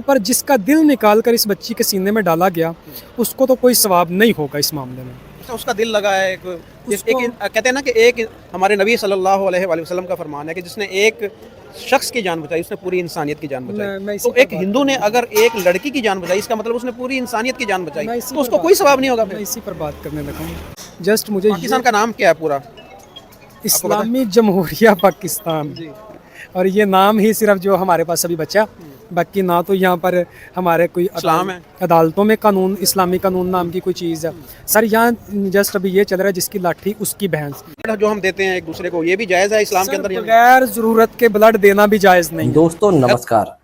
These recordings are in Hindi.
पर जिसका दिल निकाल कर इस बच्ची के सीने में डाला गया उसको तो कोई सवाब नहीं होगा इस मामले में। अच्छा, उसका दिल लगा है उसको कहते हैं ना कि एक हमारे नबी सल्लल्लाहु अलैहि वसल्लम का फरमान है कि जिसने एक शख्स की जान बचाई उसने पूरी इंसानियत की जान बचाई। मैं इसी तो पर एक बात हिंदू ने करने अगर एक लड़की की जान बचाई इसका मतलब उसने पूरी इंसानियत की जान बचाई, मैं इसी तो पर उसको बात कोई सवाब नहीं होगा मैं फिर। इसी पर बात करने लगा हूँ। जस्ट मुझे पाकिस्तान ये का नाम क्या है पूरा, आपको पता है? इस्लामी जमहूरिया पाकिस्तान, जी। और ये नाम ही सिर्फ जो हमारे पास अभी बचा, बाकी ना तो यहाँ पर हमारे कोई इस्लाम है। अदालतों में कानून, इस्लामी कानून नाम की कोई चीज़ है सर। यहाँ जस्ट अभी ये चल रहा है जिसकी लाठी उसकी भैंस। जो हम देते हैं एक दूसरे को ये भी जायज़ है इस्लाम के सर अंदर या नहीं? बगैर ज़रूरत के ब्लड देना भी जायज़ नहीं है। दोस्तों नमस्कार।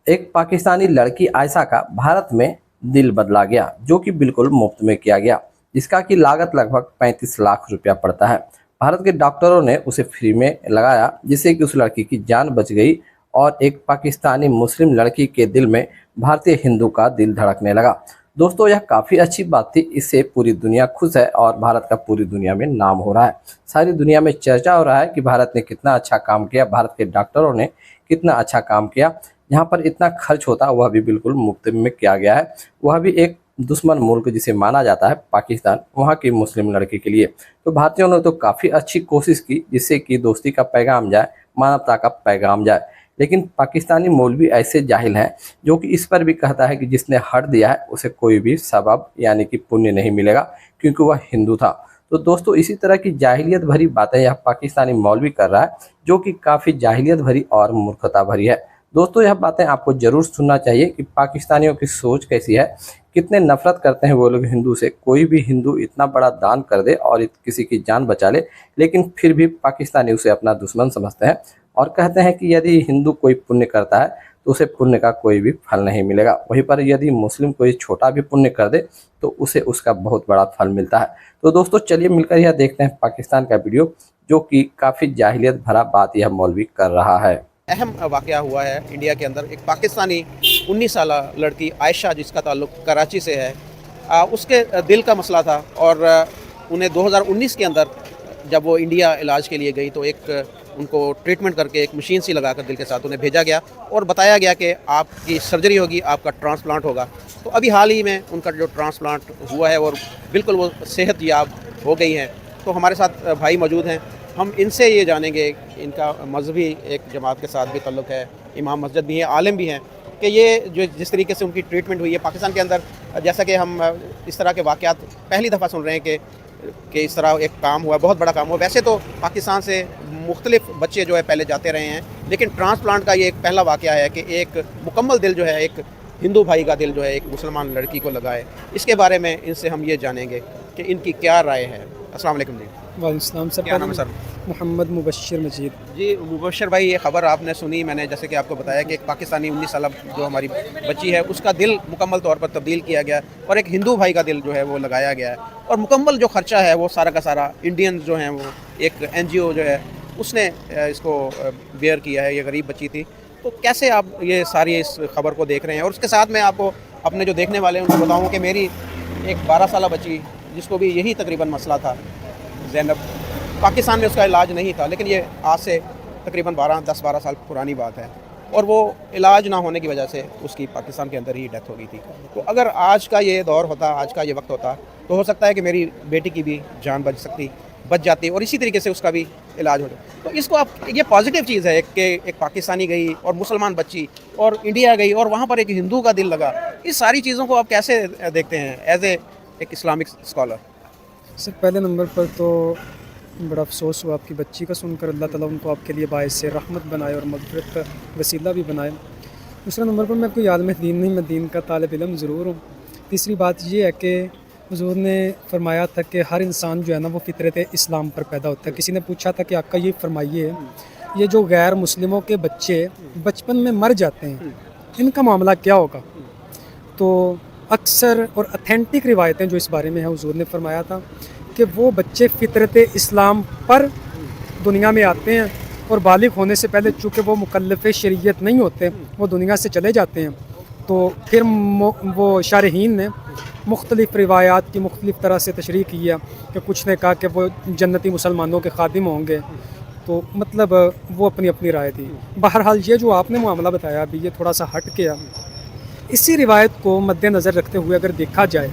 एक पाकिस्तानी लड़की आयशा का भारत में दिल बदला गया, जो कि बिल्कुल मुफ्त में किया गया, जिसका की लागत लगभग 35 लाख रुपया पड़ता है। भारत के डॉक्टरों ने उसे फ्री में लगाया, जिससे कि उस लड़की की जान बच गई और एक पाकिस्तानी मुस्लिम लड़की के दिल में भारतीय हिंदू का दिल धड़कने लगा। दोस्तों यह काफ़ी अच्छी बात थी, इससे पूरी दुनिया खुश है और भारत का पूरी दुनिया में नाम हो रहा है। सारी दुनिया में चर्चा हो रहा है कि भारत ने कितना अच्छा काम किया, भारत के डॉक्टरों ने कितना अच्छा काम किया। यहाँ पर इतना खर्च होता वह भी बिल्कुल मुफ्त में किया गया है, वह भी एक दुश्मन मुल्क जिसे माना जाता है पाकिस्तान, वहाँ की मुस्लिम लड़की के लिए। तो भारतीयों ने तो काफ़ी अच्छी कोशिश की जिससे कि दोस्ती का पैगाम जाए, मानवता का पैगाम जाए। लेकिन पाकिस्तानी मौलवी ऐसे जाहिल हैं जो कि इस पर भी कहता है कि जिसने हट दिया है उसे कोई भी सवाब यानी कि पुण्य नहीं मिलेगा क्योंकि वह हिंदू था। तो दोस्तों इसी तरह की जाहिलियत भरी बातें यह पाकिस्तानी मौलवी कर रहा है, जो कि काफ़ी जाहिलियत भरी और मूर्खता भरी है। दोस्तों यह बातें आपको ज़रूर सुनना चाहिए कि पाकिस्तानियों की सोच कैसी है, कितने नफरत करते हैं वो लोग हिंदू से। कोई भी हिंदू इतना बड़ा दान कर दे और किसी की जान बचा ले, लेकिन फिर भी पाकिस्तानी उसे अपना दुश्मन समझते हैं और कहते हैं कि यदि हिंदू कोई पुण्य करता है तो उसे पुण्य का कोई भी फल नहीं मिलेगा। वहीं पर यदि मुस्लिम कोई छोटा भी पुण्य कर दे तो उसे उसका बहुत बड़ा फल मिलता है। तो दोस्तों चलिए मिलकर यह देखते हैं पाकिस्तान का वीडियो, जो कि काफ़ी जाहिलियत भरा बात यह मौलवी कर रहा है। अहम वाक़या हुआ है इंडिया के अंदर। एक पाकिस्तानी 19 साल लड़की आयशा जिसका ताल्लुक कराची से है, उसके दिल का मसला था और उन्हें 2019 के अंदर जब वो इंडिया इलाज के लिए गई तो एक उनको ट्रीटमेंट करके एक मशीन सी लगाकर दिल के साथ उन्हें भेजा गया और बताया गया कि आपकी सर्जरी होगी, आपका ट्रांसप्लांट होगा। तो अभी हाल ही में उनका जो ट्रांसप्लांट हुआ है और बिल्कुल वो सेहतयाब हो गई हैं। तो हमारे साथ भाई मौजूद हैं, हम इनसे ये जानेंगे, इनका मजहबी एक जमात के साथ भी ताल्लुक़ है, इमाम मस्जिद भी हैं, आलिम भी हैं, कि ये जो जिस तरीके से उनकी ट्रीटमेंट हुई है पाकिस्तान के अंदर। जैसा कि हम इस तरह के वाक़यात पहली दफ़ा सुन रहे हैं कि इस तरह एक काम हुआ, बहुत बड़ा काम हुआ। वैसे तो पाकिस्तान से मुख्तलिफ बच्चे जो है पहले जाते रहे हैं, लेकिन ट्रांसप्लांट का ये एक पहला वाक़या है कि एक मुकम्मल दिल जो है, एक हिंदू भाई का दिल जो है एक मुसलमान लड़की को लगा है। इसके बारे में इनसे हम ये जानेंगे कि इनकी क्या राय है। अस्सलाम वालेकुम जी। वालेकुम सर। क्या नाम है सर? मोहम्मद मुबश्शिर मजीद। जी मुबश्शिर भाई, ये ख़बर आपने सुनी, मैंने जैसे कि आपको बताया कि एक पाकिस्तानी 19 साल जो हमारी बच्ची है उसका दिल मुकम्मल तौर पर तब्दील किया गया और एक हिंदू भाई का दिल जो है वो लगाया गया है और मुकम्मल जो ख़र्चा है वो सारा का सारा इंडियंस जो हैं, वो एक NGO जो है उसने इसको बेयर किया है। ये गरीब बच्ची थी। तो कैसे आप ये सारी इस खबर को देख रहे हैं? और उसके साथ मैं आपको अपने जो देखने वाले हैं उनको बताऊँ कि मेरी एक 12 साल बच्ची जिसको भी यही तकरीबन मसला था, ज़ैनब, पाकिस्तान में उसका इलाज नहीं था, लेकिन ये आज से तकरीबन 10-12 साल पुरानी बात है और वो इलाज ना होने की वजह से उसकी पाकिस्तान के अंदर ही डेथ हो गई थी। तो अगर आज का ये दौर होता, आज का ये वक्त होता, तो हो सकता है कि मेरी बेटी की भी जान बच जाती और इसी तरीके से उसका भी इलाज हो जाए। तो इसको आप, ये पॉजिटिव चीज़ है कि एक पाकिस्तानी गई और मुसलमान बच्ची और इंडिया गई और वहाँ पर एक हिंदू का दिल लगा। इस सारी चीज़ों को आप कैसे देखते हैं एज एक इस्लामिक स्कॉलर? सर पहले नंबर पर तो बड़ा अफसोस हुआ आपकी बच्ची का सुनकर। अल्लाह ताला उनको आपके लिए बाइस से रहमत बनाए और मग़फ़िरत का वसीला भी बनाए। दूसरा नंबर पर मैं कोई आलिम दीन नहीं, मैं दीन का तालिब इल्म ज़रूर हूँ। तीसरी बात ये है कि हुज़ूर ने फरमाया था कि हर इंसान जो है ना वो फ़ितरत इस्लाम पर पैदा होता है। किसी ने पूछा था कि आका ये फरमाइए, ये जो गैर मुस्लिमों के बच्चे बचपन में मर जाते हैं इनका मामला क्या होगा? तो अक्सर और अथेंटिक रिवायतें जो इस बारे में है, हुज़ूर ने फरमाया था कि वो बच्चे फ़ितरत इस्लाम पर दुनिया में आते हैं और बालिग होने से पहले चूँकि वो मुकल्लफ़ शरीयत नहीं होते, वो दुनिया से चले जाते हैं। तो फिर वो शारहीन ने मुख्तलिफ़ रिवायात की मुख्तलिफ़ तरह से तशरीह किया कि कुछ ने कहा कि वो जन्नती मुसलमानों के खादिम होंगे। तो मतलब वो अपनी अपनी राय थी। बहरहाल ये जो आपने मामला बताया अभी, ये थोड़ा सा हट गया इसी रिवायत को मद्देनज़र रखते हुए अगर देखा जाए,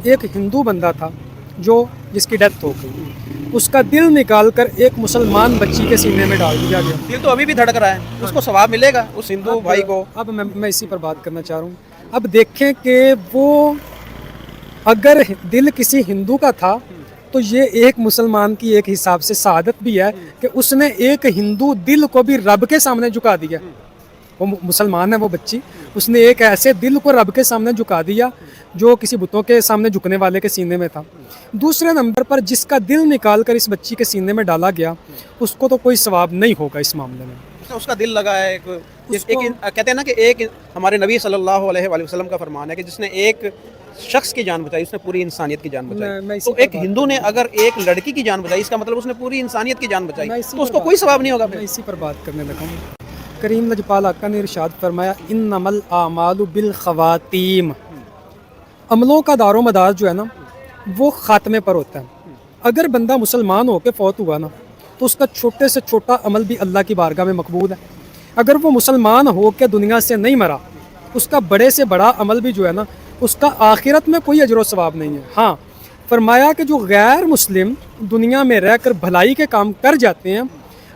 एक हिंदू बंदा था जिसकी डेथ हो गई, उसका दिल निकाल कर एक मुसलमान बच्ची के सीने में डाल दिया गया। दिल तो अभी भी धड़क रहा है, उसको सवाब मिलेगा उस हिंदू भाई को। अब मैं इसी पर बात करना चाह रहा हूँ। अब देखें कि वो अगर दिल किसी हिंदू का था तो ये एक मुसलमान की एक हिसाब से शहादत भी है कि उसने एक हिंदू दिल को भी रब के सामने झुका दिया। वो मुसलमान है वो बच्ची, उसने एक ऐसे दिल को रब के सामने झुका दिया जो किसी बुतों के सामने झुकने वाले के सीने में था। दूसरे नंबर पर जिसका दिल निकाल कर इस बच्ची के सीने में डाला गया, उसको तो कोई सवाब नहीं होगा इस मामले में। उसका दिल लगा है एक कहते हैं ना कि एक हमारे नबी सल्लल्लाहु अलैहि वसल्लम का फरमान है कि जिसने एक शख्स की जान बचाई उसने पूरी इंसानियत की जान बचाई। तो एक हिंदू ने अगर एक लड़की की जान बचाई, इसका मतलब उसने पूरी इंसानियत की जान बचाई, तो उसको कोई सवाब नहीं होगा। मैं इसी पर बात करने लगा हूँ। करीम लजपाल आका ने इरशाद फरमाया, इन्नमल आमालु बिल खवातीम, अमलों का दारो मदार जो है ना वो खात्मे पर होता है। अगर बंदा मुसलमान होकर फौत हुआ ना तो उसका छोटे से छोटा अमल भी अल्लाह की बारगाह में मकबूल है। अगर वो मुसलमान होकर दुनिया से नहीं मरा, उसका बड़े से बड़ा अमल भी जो है ना उसका आखिरत में कोई अजर सवाब नहीं है। हाँ, फरमाया कि जो गैर मुस्लिम दुनिया में रहकर भलाई के काम कर जाते हैं,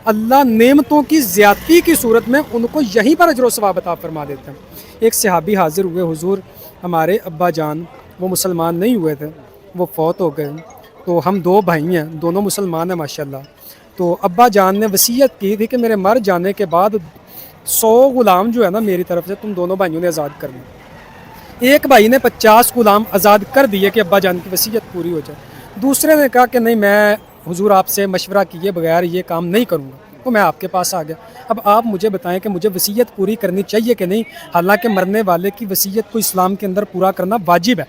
अल्लाह नेमतों की ज़्यादती की सूरत में उनको यहीं पर अजर सवाब अता फरमा देते हैं। एक सहाबी हाजिर हुए, हुजूर हमारे अब्बा जान वो मुसलमान नहीं हुए थे, वो फौत हो गए, तो हम दो भाई हैं, दोनों मुसलमान हैं माशाल्लाह। तो अब्बा जान ने वसीयत की थी कि मेरे मर जाने के बाद 100 गुलाम जो है ना मेरी तरफ से तुम दोनों भाइयों ने आज़ाद करना। एक भाई ने 50 गुलाम आज़ाद कर दिए कि अब्बा जान की वसीयत पूरी हो जाए। दूसरे ने कहा कि नहीं, मैं हुजूर आपसे मशवरा किए बगैर ये काम नहीं करूँगा, तो मैं आपके पास आ गया। अब आप मुझे बताएं कि मुझे वसीयत पूरी करनी चाहिए कि नहीं। हालांकि मरने वाले की वसीयत को इस्लाम के अंदर पूरा करना वाजिब है,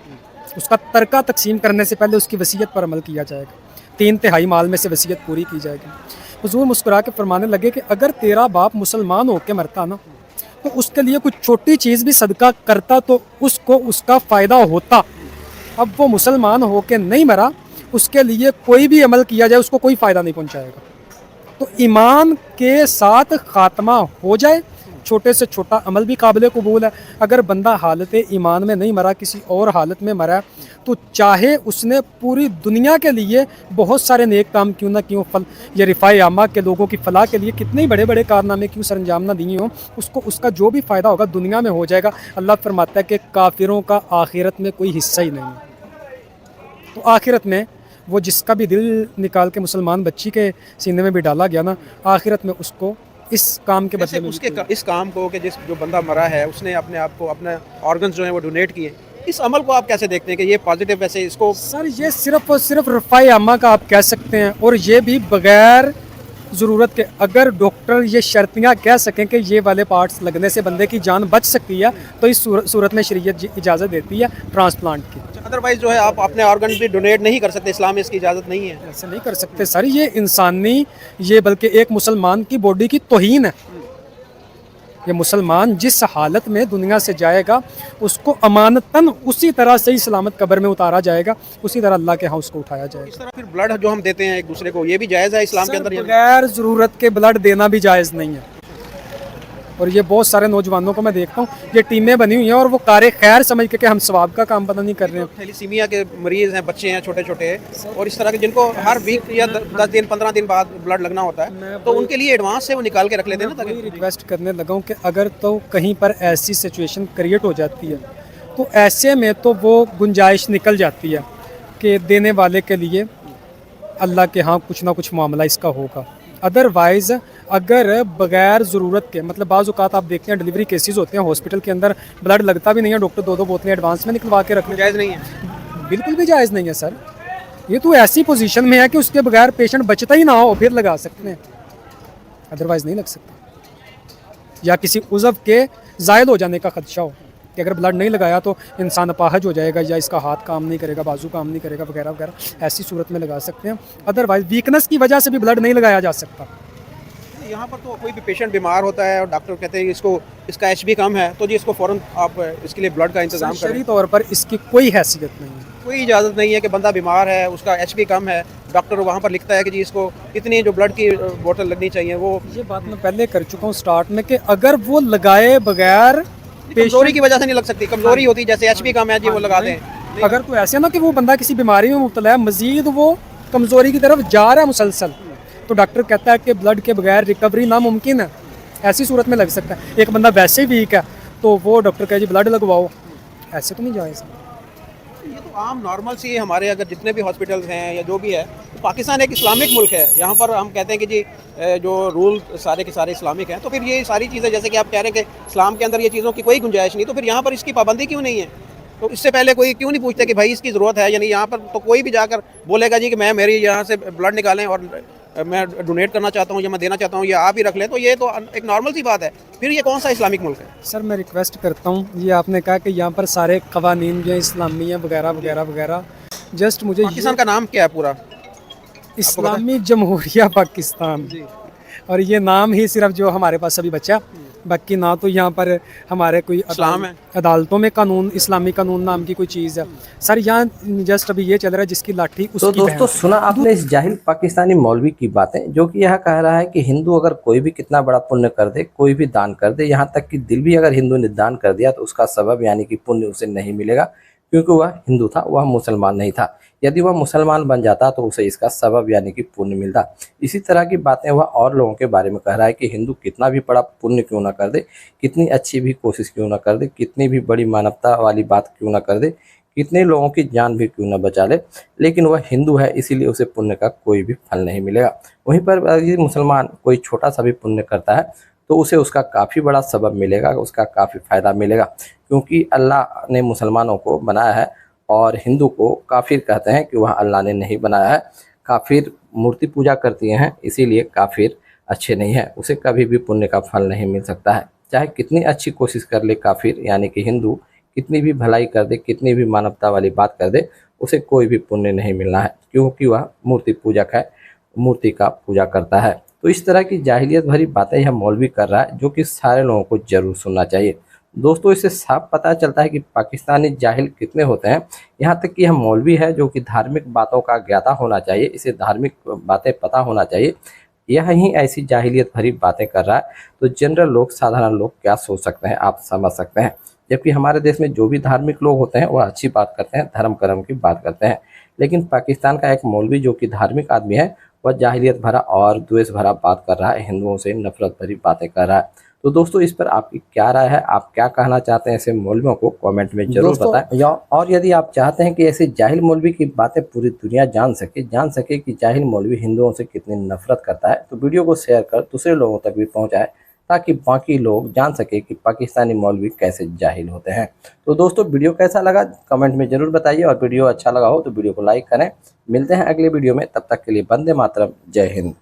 उसका तरका तकसीम करने से पहले उसकी वसीयत पर अमल किया जाएगा, 3/3 माल में से वसीयत पूरी की जाएगी। हुजूर मुस्कुरा के फरमाने लगे कि अगर तेरा बाप मुसलमान होकर मरता ना तो उसके लिए कुछ छोटी चीज़ भी सदका करता तो उसको उसका फ़ायदा होता। अब वो मुसलमान होकर नहीं मरा, उसके लिए कोई भी अमल किया जाए उसको कोई फ़ायदा नहीं पहुंचाएगा। तो ईमान के साथ ख़ात्मा हो जाए, छोटे से छोटा अमल भी काबिल कबूल है। अगर बंदा हालत ईमान में नहीं मरा, किसी और हालत में मरा, तो चाहे उसने पूरी दुनिया के लिए बहुत सारे नेक काम क्यों ना क्यों फल या रिफ़ाए आमा के लोगों की फलाह के लिए कितने ही बड़े बड़े कारनामे क्यों सरंजाम ना दिए हों, उसको उसका जो भी फ़ायदा होगा दुनिया में हो जाएगा। अल्लाह फरमाता है कि काफिरों का आखिरत में कोई हिस्सा ही नहीं है। तो आखिरत में वो जिसका भी दिल निकाल के मुसलमान बच्ची के सीने में भी डाला गया ना, आखिरत में उसको इस काम के बदले में उसके इस काम को कि जो बंदा मरा है उसने अपने आप को, अपने ऑर्गन्स जो हैं वो डोनेट किए, इस अमल को आप कैसे देखते हैं कि ये पॉजिटिव वैसे इसको? सर ये सिर्फ और सिर्फ रफ़ाए आमा का आप कह सकते हैं, और ये भी बगैर ज़रूरत के। अगर डॉक्टर ये शर्तियाँ कह सकें कि ये वाले पार्ट्स लगने से बंदे की जान बच सकती है तो इस सूरत में शरीयत इजाज़त देती है ट्रांसप्लांट की। अदरवाइज जो है आप अपने ऑर्गन भी डोनेट नहीं कर सकते, इस्लाम में इसकी इजाज़त नहीं है। ऐसे नहीं कर सकते सर, ये इंसानी, ये बल्कि एक मुसलमान की बॉडी की तौहीन है। ये मुसलमान जिस हालत में दुनिया से जाएगा उसको अमानतन उसी तरह से ही सलामत कब्र में उतारा जाएगा, उसी तरह अल्लाह के यहाँ उसको उठाया जाएगा। इस तरह फिर ब्लड जो हम देते हैं एक दूसरे को, ये भी जायज़ है इस्लाम के अंदर? बगैर ज़रूरत के ब्लड देना भी जायज़ नहीं है। और ये बहुत सारे नौजवानों को मैं देखता हूँ, ये टीमें बनी हुई हैं और वो कारे खैर समझ के कि हम सवाब का काम पता नहीं कर रहे हैं। थैलीसीमिया के मरीज़ हैं, बच्चे हैं छोटे छोटे, और इस तरह के जिनको हर वीक या 10 दिन 15 दिन बाद ब्लड लगना होता है, तो उनके लिए एडवांस से वो निकाल के रख लेते हैं ना। ताकि रिक्वेस्ट करने लगा हूँ कि अगर तो कहीं पर ऐसी सिचुएशन क्रिएट हो जाती है तो ऐसे में तो वो गुंजाइश निकल जाती है कि देने वाले के लिए अल्लाह के यहाँ कुछ ना कुछ मामला इसका होगा। अदरवाइज़ अगर बगैर ज़रूरत के, मतलब बाज़ औक़ात आप देखते हैं डिलीवरी केसेस होते हैं हॉस्पिटल के अंदर, ब्लड लगता भी नहीं है, डॉक्टर 2-2 बोतलें एडवांस में निकलवा के रखने। जायज़ नहीं है, बिल्कुल भी जायज़ नहीं है सर। ये तो ऐसी पोजीशन में है कि उसके बगैर पेशेंट बचता ही ना हो फिर लगा सकते हैं, अदरवाइज़ नहीं लग सकता। या किसी उज़व के ज़ायल हो जाने का खदशा हो कि अगर ब्लड नहीं लगाया तो इंसान अपाहज हो जाएगा या इसका हाथ काम नहीं करेगा, बाजू काम नहीं करेगा वगैरह वगैरह, ऐसी सूरत में लगा सकते हैं। अदरवाइज़ वीकनेस की वजह से भी ब्लड नहीं लगाया जा सकता। यहाँ पर तो कोई भी पेशेंट बीमार होता है और डॉक्टर कहते हैं इसको इसका एचबी कम है, तो जी इसको फ़ौरन आप इसके लिए ब्लड का इंतजाम करें। शरई तौर पर इसकी कोई हैसियत नहीं है, कोई इजाज़त नहीं है कि बंदा बीमार है, उसका एचबी कम है, डॉक्टर वहाँ पर लिखता है कि जी इसको इतनी जो ब्लड की बोतल लगनी चाहिए। वो ये बात मैं पहले कर चुका हूँ स्टार्ट में कि अगर वो लगाए बगैर कमजोरी की वजह से नहीं लग सकती, कमजोरी होती जैसे एचपी कम है जी वो लगा दें। अगर तो ऐसे ना कि वो बंदा किसी बीमारी में मुब्तला है, मजीद वो कमज़ोरी की तरफ जा रहा है मुसलसल, तो डॉक्टर कहता है कि ब्लड के बगैर रिकवरी नामुमकिन है, ऐसी सूरत में लग सकता है। एक बंदा वैसे ही वीक है तो वो डॉक्टर कहे जी ब्लड लगवाओ, ऐसे तो नहीं जाएज़। ये तो आम नॉर्मल सी हमारे अगर जितने भी हॉस्पिटल्स हैं या जो भी है, तो पाकिस्तान एक इस्लामिक मुल्क है, यहाँ पर हम कहते हैं कि जी जो रूल सारे के सारे इस्लामिक हैं, तो फिर ये सारी चीज़ें जैसे कि आप कह रहे हैं कि इस्लाम के अंदर ये चीज़ों की कोई गुंजाइश नहीं, तो फिर यहाँ पर इसकी पाबंदी क्यों नहीं है? तो इससे पहले कोई क्यों नहीं पूछते कि भाई इसकी ज़रूरत है, यानी यहाँ पर तो कोई भी जाकर बोलेगा जी कि मैं मेरी यहाँ से ब्लड निकालें और मैं डोनेट करना चाहता हूँ या मैं देना चाहता हूँ या आप ही रख लें, तो ये तो एक नॉर्मल सी बात है। फिर ये कौन सा इस्लामिक मुल्क है? सर मैं रिक्वेस्ट करता हूँ, ये आपने कहा कि यहाँ पर सारे कवानीन जो हैं इस्लामी हैं वगैरह वगैरह वगैरह, जस्ट मुझे पाकिस्तान का नाम क्या है पूरा? इस्लामी जमहूरिया पाकिस्तान, और ये नाम ही सिर्फ जो हमारे पास अभी बचा, बाकी ना तो यहाँ पर हमारे कोई इस्लाम है। अदालतों में कानून, इस्लामी कानून नाम की कोई चीज़ है सर। यहाँ जस्ट अभी ये चल रहा है जिसकी लाठी उसकी तो दोस्तों सुना आपने इस जाहिल पाकिस्तानी मौलवी की बातें, जो कि यह कह रहा है कि हिंदू अगर कोई भी कितना बड़ा पुण्य कर दे, कोई भी दान कर दे, यहाँ तक कि दिल भी अगर हिंदू ने दान कर दिया तो उसका सबब यानी कि पुण्य उसे नहीं मिलेगा, क्योंकि वह हिंदू था, वह मुसलमान नहीं था। यदि वह मुसलमान बन जाता तो उसे इसका सबब यानी कि पुण्य मिलता। इसी तरह की बातें वह और लोगों के बारे में कह रहा है कि हिंदू कितना भी बड़ा पुण्य क्यों ना कर दे, कितनी अच्छी भी कोशिश क्यों ना कर दे, कितनी भी बड़ी मानवता वाली बात क्यों ना कर दे, कितने लोगों की जान भी क्यों ना बचा ले, लेकिन वह हिंदू है इसीलिए उसे पुण्य का कोई भी फल नहीं मिलेगा। वहीं पर यदि मुसलमान कोई छोटा सा भी पुण्य करता है तो उसे उसका काफ़ी बड़ा सबब मिलेगा, उसका काफ़ी फ़ायदा मिलेगा, क्योंकि अल्लाह ने मुसलमानों को बनाया है और हिंदू को काफिर कहते हैं कि वह अल्लाह ने नहीं बनाया है। काफिर मूर्ति पूजा करती हैं, इसीलिए काफिर अच्छे नहीं है, उसे कभी भी पुण्य का फल नहीं मिल सकता है। चाहे कितनी अच्छी कोशिश कर ले काफिर यानी कि हिंदू, कितनी भी भलाई कर दे, कितनी भी मानवता वाली बात कर दे, उसे कोई भी पुण्य नहीं मिलना है, क्योंकि वह मूर्ति पूजक है, मूर्ति का पूजा करता है। तो इस तरह की जाहिलियत भरी बातें यह मौलवी कर रहा है, जो कि सारे लोगों को जरूर सुनना चाहिए। दोस्तों इससे साफ पता चलता है कि पाकिस्तानी जाहिल कितने होते हैं। यहाँ तक कि यह मौलवी है जो कि धार्मिक बातों का ज्ञाता होना चाहिए, इसे धार्मिक बातें पता होना चाहिए, यह ही ऐसी जाहिलियत भरी बातें कर रहा है। तो जनरल लोग, साधारण लोग क्या सोच सकते हैं आप समझ सकते हैं। जबकि हमारे देश में जो भी धार्मिक लोग होते हैं वह अच्छी बात करते हैं, धर्म कर्म की बात करते हैं, लेकिन पाकिस्तान का एक मौलवी जो कि धार्मिक आदमी है वह जाहिलियत भरा और द्वेष भरा बात कर रहा है, हिंदुओं से नफरत भरी बातें कर रहा है। तो दोस्तों इस पर आपकी क्या राय है, आप क्या कहना चाहते हैं ऐसे मौलवियों को कमेंट में जरूर बताएं। और यदि आप चाहते हैं कि ऐसे जाहिल मौलवी की बातें पूरी दुनिया जान सके कि जाहिल मौलवी हिंदुओं से कितनी नफरत करता है, तो वीडियो को शेयर कर दूसरे लोगों तक भी पहुंचाए, ताकि बाकी लोग जान सके कि पाकिस्तानी मौलवी कैसे जाहिल होते हैं। तो दोस्तों वीडियो कैसा लगा कमेंट में जरूर बताइए, और वीडियो अच्छा लगा हो तो वीडियो को लाइक करें। मिलते हैं अगले वीडियो में, तब तक के लिए वंदे मातरम, जय हिंद।